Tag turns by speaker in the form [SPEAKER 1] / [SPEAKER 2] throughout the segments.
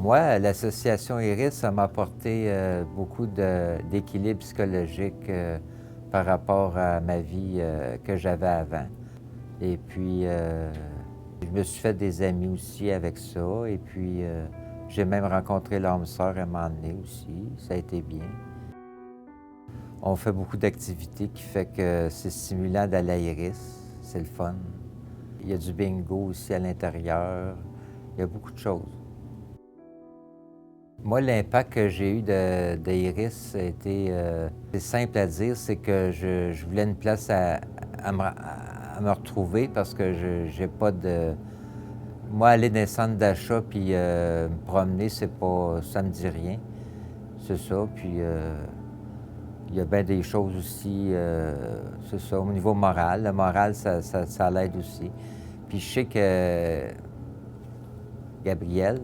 [SPEAKER 1] Moi, l'association Iris, ça m'a apporté beaucoup d'équilibre psychologique par rapport à ma vie que j'avais avant. Et puis, je me suis fait des amis aussi avec ça. Et puis, j'ai même rencontré l'âme sœur à un moment donné aussi. Ça a été bien. On fait beaucoup d'activités qui fait que c'est stimulant d'aller à Iris. C'est le fun. Il y a du bingo aussi à l'intérieur. Il y a beaucoup de choses. Moi, l'impact que j'ai eu d'Iris, c'est simple à dire, c'est que je voulais une place à me retrouver parce que je j'ai pas de... Moi, aller dans les centres d'achat puis me promener, c'est pas... ça me dit rien. C'est ça, puis il y a bien des choses aussi, c'est ça, au niveau moral. Le moral, ça l'aide aussi. Puis je sais que Gabriel,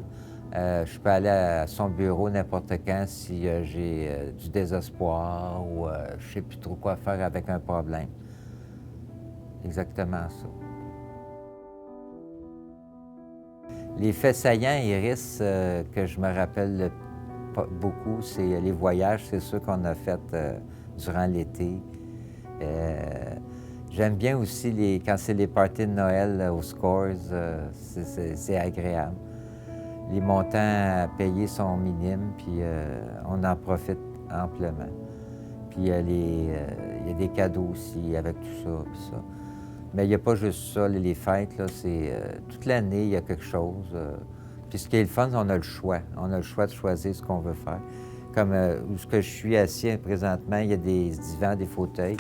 [SPEAKER 1] je peux aller à son bureau n'importe quand si j'ai du désespoir ou je ne sais plus trop quoi faire avec un problème. Exactement ça. Les faits saillants, Iris, que je me rappelle beaucoup, c'est les voyages, c'est ceux qu'on a fait durant l'été. J'aime bien aussi quand c'est les parties de Noël aux Scores, c'est agréable. Les montants à payer sont minimes, puis on en profite amplement. Puis il y a des cadeaux aussi avec tout ça, puis ça. Mais il n'y a pas juste ça, les fêtes, là, c'est toute l'année, il y a quelque chose. Puis ce qui est le fun, on a le choix. On a le choix de choisir ce qu'on veut faire. Comme où ce que je suis assis présentement, il y a des divans, des fauteuils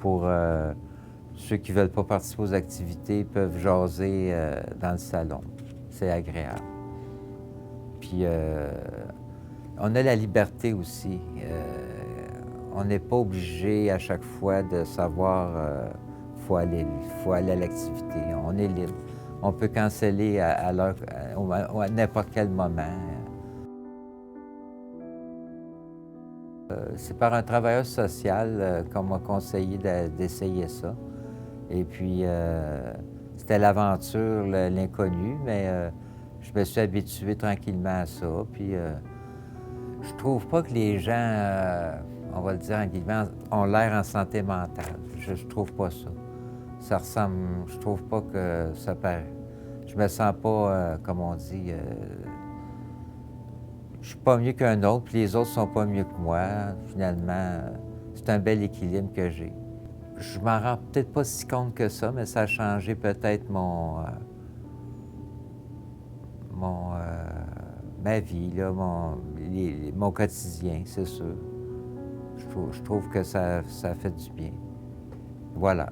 [SPEAKER 1] pour ceux qui ne veulent pas participer aux activités peuvent jaser dans le salon. C'est agréable. Puis on a la liberté aussi. On n'est pas obligé à chaque fois de savoir faut aller à l'activité. On est libre. On peut canceller à n'importe quel moment. C'est par un travailleur social qu'on m'a conseillé d'essayer ça. Et puis, c'était l'aventure, l'inconnu, mais je me suis habitué tranquillement à ça. Puis, je trouve pas que les gens, on va le dire en guillemets, ont l'air en santé mentale. Je trouve pas ça. Ça ressemble, je trouve pas que ça paraît. Je me sens pas, comme on dit, je suis pas mieux qu'un autre, puis les autres sont pas mieux que moi. Finalement, c'est un bel équilibre que j'ai. Je m'en rends peut-être pas si compte que ça, mais ça a changé peut-être ma vie, là, mon quotidien, c'est sûr. Je trouve que ça fait du bien. Voilà.